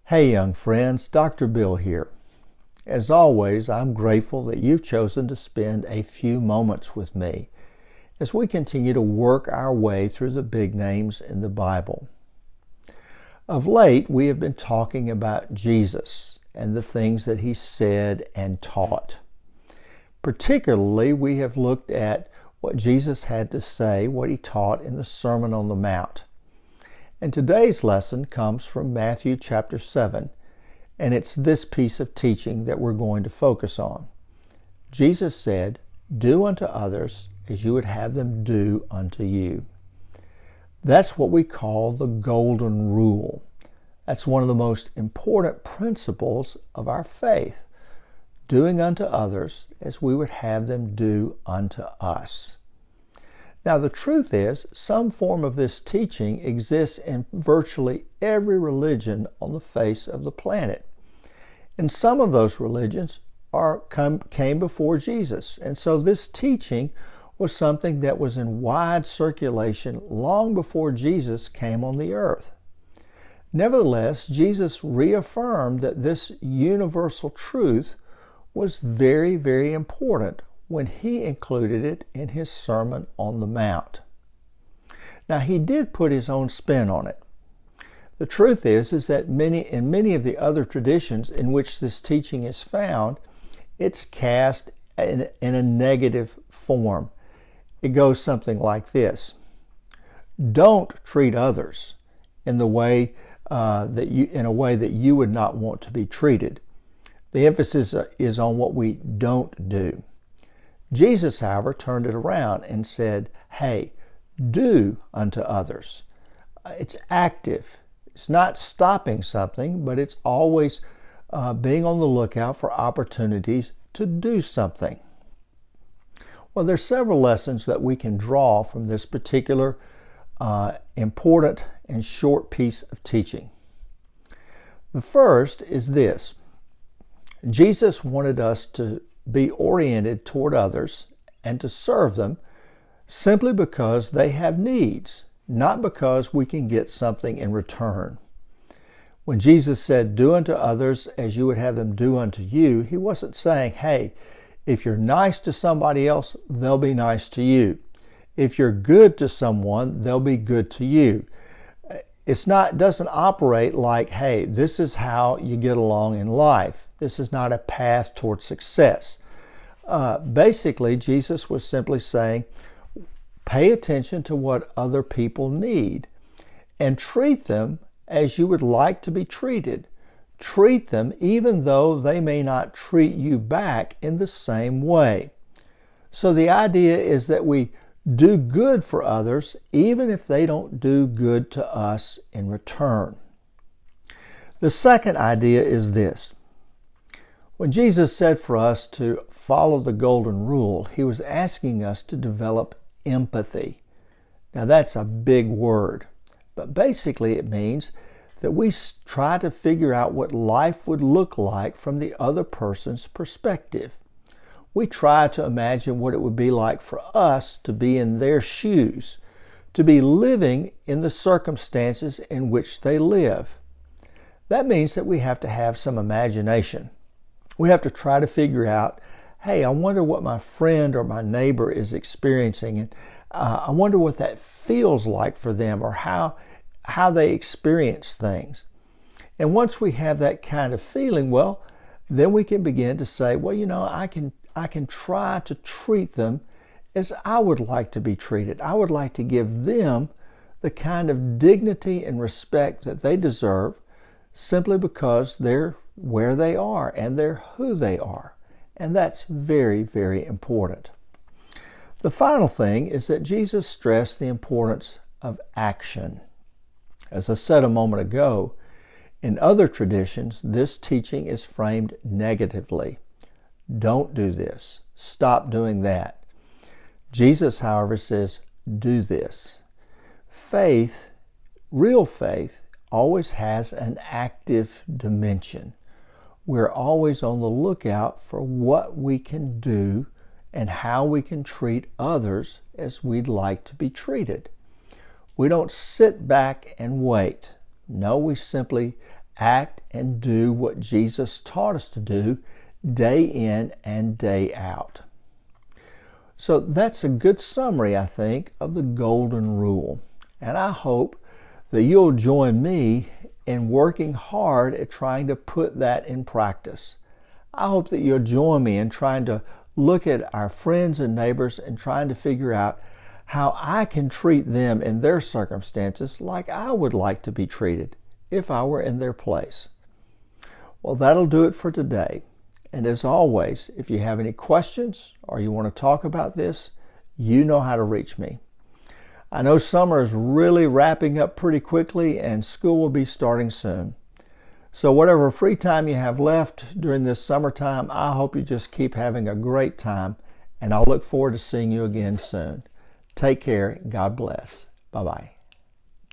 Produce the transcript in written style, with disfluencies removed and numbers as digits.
Hey young friends, Dr. Bill here. As always, I'm grateful that you've chosen to spend a few moments with me as we continue to work our way through the big names in the Bible. Of late, we have been talking about Jesus and the things that he said and taught. Particularly, we have looked at what Jesus had to say, what he taught in the Sermon on the Mount. And today's lesson comes from Matthew chapter 7, and it's this piece of teaching that we're going to focus on. Jesus said, "Do unto others as you would have them do unto you." That's what we call the golden rule. That's one of the most important principles of our faith, doing unto others as we would have them do unto us. Now, the truth is, some form of this teaching exists in virtually every religion on the face of the planet. And some of those religions came before Jesus. And so this teaching was something that was in wide circulation long before Jesus came on the earth. Nevertheless, Jesus reaffirmed that this universal truth was very, very important when he included it in his Sermon on the Mount. Now, he did put his own spin on it. The truth is that in many of the other traditions in which this teaching is found, it's cast in a negative form. It goes something like this: don't treat others in a way that you would not want to be treated. The emphasis is on what we don't do. Jesus, however, turned it around and said, hey, do unto others. It's active. It's not stopping something, but it's always being on the lookout for opportunities to do something. Well, there's several lessons that we can draw from this particular important and short piece of teaching. The first is this: Jesus wanted us to be oriented toward others and to serve them simply because they have needs, not because we can get something in return. When Jesus said, "Do unto others as you would have them do unto you," he wasn't saying, hey, if you're nice to somebody else, they'll be nice to you. If you're good to someone, they'll be good to you. It doesn't operate like, hey, this is how you get along in life. This is not a path toward success. Basically, Jesus was simply saying, pay attention to what other people need and treat them as you would like to be treated. Treat them even though they may not treat you back in the same way. So the idea is that we do good for others even if they don't do good to us in return. The second idea is this: when Jesus said for us to follow the golden rule, he was asking us to develop empathy. Now that's a big word, but basically it means that we try to figure out what life would look like from the other person's perspective. We try to imagine what it would be like for us to be in their shoes, to be living in the circumstances in which they live. That means that we have to have some imagination. We have to try to figure out, hey, I wonder what my friend or my neighbor is experiencing, and I wonder what that feels like for them, or how they experience things. And once we have that kind of feeling, well, then we can begin to say, well, I can try to treat them as I would like to be treated. I would like to give them the kind of dignity and respect that they deserve simply because they're where they are and they're who they are. And that's very, very important. The final thing is that Jesus stressed the importance of action. As I said a moment ago, in other traditions, this teaching is framed negatively. Don't do this. Stop doing that. Jesus, however, says, do this. Faith, real faith, always has an active dimension. We're always on the lookout for what we can do and how we can treat others as we'd like to be treated. We don't sit back and wait. No, we simply act and do what Jesus taught us to do day in and day out. So that's a good summary, I think, of the golden rule. And I hope that you'll join me in working hard at trying to put that in practice. I hope that you'll join me in trying to look at our friends and neighbors and trying to figure out how I can treat them in their circumstances like I would like to be treated if I were in their place. Well, that'll do it for today. And as always, if you have any questions or you want to talk about this, you know how to reach me. I know summer is really wrapping up pretty quickly and school will be starting soon. So whatever free time you have left during this summertime, I hope you just keep having a great time, and I'll look forward to seeing you again soon. Take care. God bless. Bye-bye.